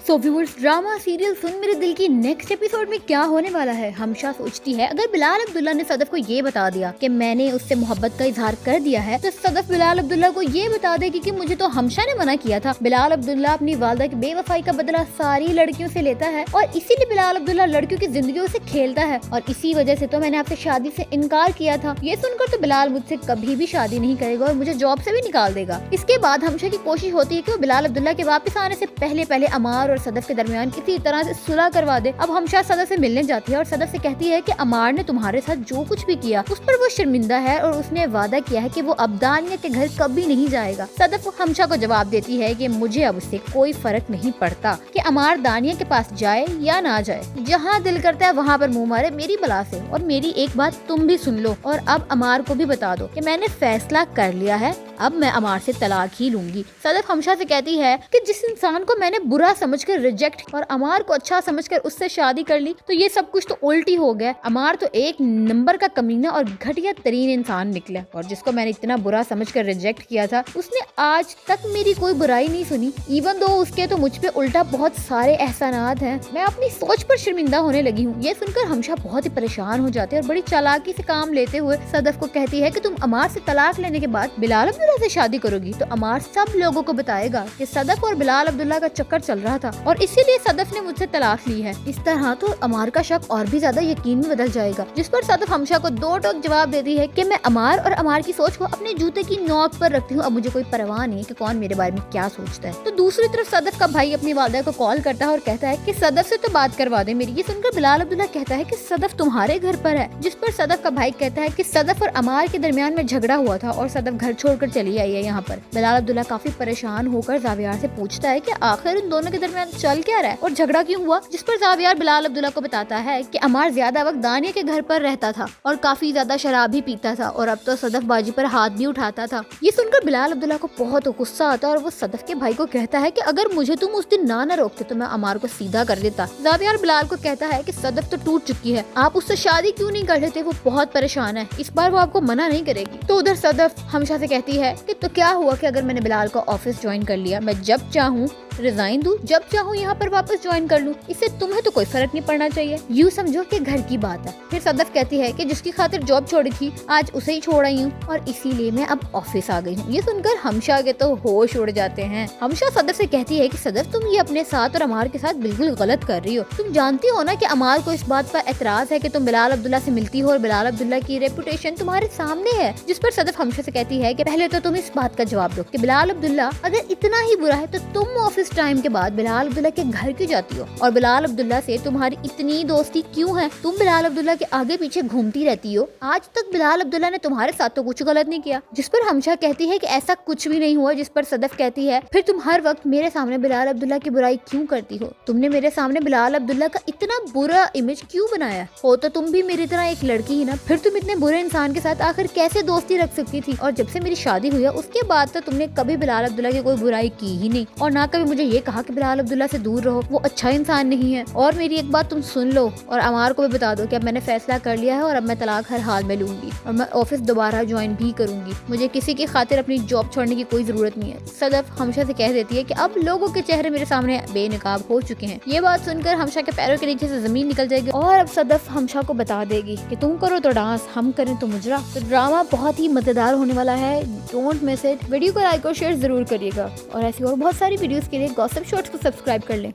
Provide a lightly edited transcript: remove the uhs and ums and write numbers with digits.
So viewers, drama serial सुन मेरे दिल की नेक्स्ट एपिसोड में क्या होने वाला है। हमशा सोचती है अगर बिलाल अब्दुल्ला ने सदफ को ये बता दिया कि मैंने उससे मोहब्बत का इजहार कर दिया है, तो सदफ बिलाल अब्दुल्ला को ये बता देगी कि मुझे तो हमशा ने मना किया था। बिलाल अब्दुल्ला अपनी वालदा की बेवफाई का बदला सारी लड़कियों से लेता है और इसीलिए बिलाल अब्दुल्ला लड़कियों की जिंदगियों से खेलता है और इसी वजह से तो मैंने आपसे शादी से इनकार किया था। ये सुनकर तो बिलाल मुझसे कभी भी शादी नहीं करेगा और मुझे जॉब से भी निकाल देगा। इसके बाद हमशा की कोशिश होती है कि वो बिलाल अब्दुल्ला के वापस आने से पहले अमार और सदफ के दरमियान किसी तरह से सुलह करवा दे। अब हमशा सदफ से मिलने जाती है और सदफ से कहती है कि अमार ने तुम्हारे साथ जो कुछ भी किया उस पर वो शर्मिंदा है और उसने वादा किया है कि वो अब दानिया के घर कभी नहीं जाएगा। सदफ हमशा को जवाब देती है कि मुझे अब उससे कोई फर्क नहीं पड़ता कि अमार दानिया के पास जाए या ना जाए, जहाँ दिल करता है वहाँ पर मुंह मारे मेरी बला से। और मेरी एक बात तुम भी सुन लो और अब अमार को भी बता दो कि मैंने फैसला कर लिया है, अब मैं अमार से तलाक ही लूंगी। सदफ हमशा से कहती है कि जिस इंसान को मैंने बुरा समझकर रिजेक्ट और अमार को अच्छा समझकर उससे शादी कर ली, तो ये सब कुछ तो उल्टी हो गया। अमार तो एक नंबर का कमीना और घटिया तरीन इंसान निकला और जिसको मैंने इतना बुरा समझकर रिजेक्ट किया था उसने आज तक मेरी कोई बुराई नहीं सुनी। इवन दो उसके तो मुझ पे उल्टा बहुत सारे एहसानात हैं। मैं अपनी सोच पर शर्मिंदा होने लगी हूँ। ये सुनकर हमशा बहुत ही परेशान हो जाते हैं और बड़ी चालाकी से काम लेते हुए सदफ को कहती है कि तुम अमार से तलाक लेने के बाद बिलाल अब्दुल्ला से शादी करोगी तो अमार सब लोगों को बताएगा कि सदफ और बिलाल अब्दुल्ला का चक्कर चल रहा था और इसीलिए सदफ ने मुझसे तलाक ली है। इस तरह तो अमार का शक और भी ज्यादा यकीन में बदल जाएगा। जिस पर सदफ हमशा को दो टोक जवाब देती है कि मैं अमार और अमार की सोच को अपने जूते की नोक पर रखती हूँ। अब मुझे कोई परवाह नहीं कि कौन मेरे बारे में क्या सोचता है। तो दूसरी तरफ सदफ का भाई अपनी वालदा को कॉल करता है और कहता है कि सदफ से तो बात करवा दे मेरी। ये सुनकर बिलाल अब्दुल्ला कहता है कि सदफ तुम्हारे घर पर है। जिस पर सदफ का भाई कहता है कि सदफ और अमार के दरमियान में झगड़ा हुआ था और सदफ घर छोड़कर चली आई है यहाँ पर। बिलाल अब्दुल्ला काफी परेशान होकर जावियार से पूछता है कि आखिर उन दोनों के दरमियान चल क्या रहा है और झगड़ा क्यों हुआ। जिस पर जावियार बिलाल अब्दुल्ला को बताता है कि अमार ज्यादा वक्त दानिया के घर पर रहता था और काफी ज्यादा शराब भी पीता था और अब तो सदफ बाजी पर हाथ भी उठाता था। ये सुनकर बिलाल अब्दुल्ला को बहुत गुस्सा आता है और वो सदफ के भाई को कहता है कि अगर मुझे तुम उस दिन ना रोकते तो मैं अमार को सीधा कर देता। जावियार बिलाल को कहता है कि सदफ तो टूट चुकी है, आप उससे शादी क्यों नहीं कर लेते, वो बहुत परेशान है, इस बार वो आपको मना नहीं करेगी। तो उधर सदफ हमशा से कहती है कि तो क्या हुआ कि अगर मैंने बिलाल को ऑफिस ज्वाइन कर लिया, मैं जब चाहूँ रिजाइन दूं, जब चाहूँ यहाँ पर वापस ज्वाइन कर लूं, इससे तुम्हें तो कोई फर्क नहीं पड़ना चाहिए, यूँ समझो कि घर की बात है। फिर सदफ कहती है कि जिसकी खातिर जॉब छोड़ी थी आज उसे ही छोड़ आई हूँ और इसीलिए मैं अब ऑफिस आ गई हूँ। ये सुनकर हमशा के तो होश उड़ जाते हैं। हमशा सदफ से कहती है कि सदफ तुम ये अपने साथ और अमार के साथ बिल्कुल गलत कर रही हो। तुम जानती हो ना कि अमार को इस बात पर एतराज है कि तुम बिलाल अब्दुल्ला से मिलती हो और बिलाल अब्दुल्ला की रेपुटेशन तुम्हारे सामने है। जिस पर सदफ हमशा से कहती है कि पहले तो तुम इस बात का जवाब दो कि बिलाल अब्दुल्ला अगर इतना ही बुरा है तो तुम ऑफिस टाइम के बाद बिलाल अब्दुल्ला के घर क्यों जाती हो और बिलाल अब्दुल्ला से तुम्हारी इतनी दोस्ती क्यों है, तुम बिलाल अब्दुल्ला के आगे पीछे घूमती रहती हो। आज तक बिलाल अब्दुल्ला ने तुम्हारे साथ तो कुछ गलत नहीं किया। जिस पर हमशा कहती है कि ऐसा कुछ भी नहीं हुआ। जिस पर सदफ कहती है फिर तुम हर वक्त मेरे सामने बिलाल अब्दुल्ला की बुराई क्यों करती हो, तुमने मेरे सामने बिलाल अब्दुल्ला का इतना बुरा इमेज क्यों बनाया हो, तो तुम भी मेरी तरह एक लड़की ही ना, फिर तुम इतने बुरे इंसान के साथ आखिर कैसे दोस्ती रख सकती थी। और जब से मेरी शादी हुई है उसके बाद तो तुमने कभी बिलाल अब्दुल्ला की कोई बुराई की ही नहीं और ना कभी मुझे ये कहा कि बिलाल अब्दुल्ला से दूर रहो, वो अच्छा इंसान नहीं है। और मेरी एक बात तुम सुन लो और अमार को भी बता दो कि अब मैंने फैसला कर लिया है और अब मैं तलाक हर हाल में लूंगी और मैं ऑफिस दोबारा ज्वाइन भी करूंगी। मुझे किसी की खातिर अपनी जॉब छोड़ने की कोई जरूरत नहीं है। सदफ हमशा से कह देती है कि अब लोगों के चेहरे मेरे सामने बेनकाब हो चुके हैं। ये बात सुनकर हमशा के पैरों के नीचे से जमीन निकल जाएगी और अब सदफ हमशा को बता देगी कि तुम करो तो डांस, हम करें तो मुजरा। तो ड्रामा बहुत ही मजेदार होने वाला है। Don't miss it. वीडियो को लाइक और शेयर जरूर करिएगा और ऐसी और बहुत सारी वीडियोस के लिए गॉसिप शॉर्ट्स को सब्सक्राइब कर लें।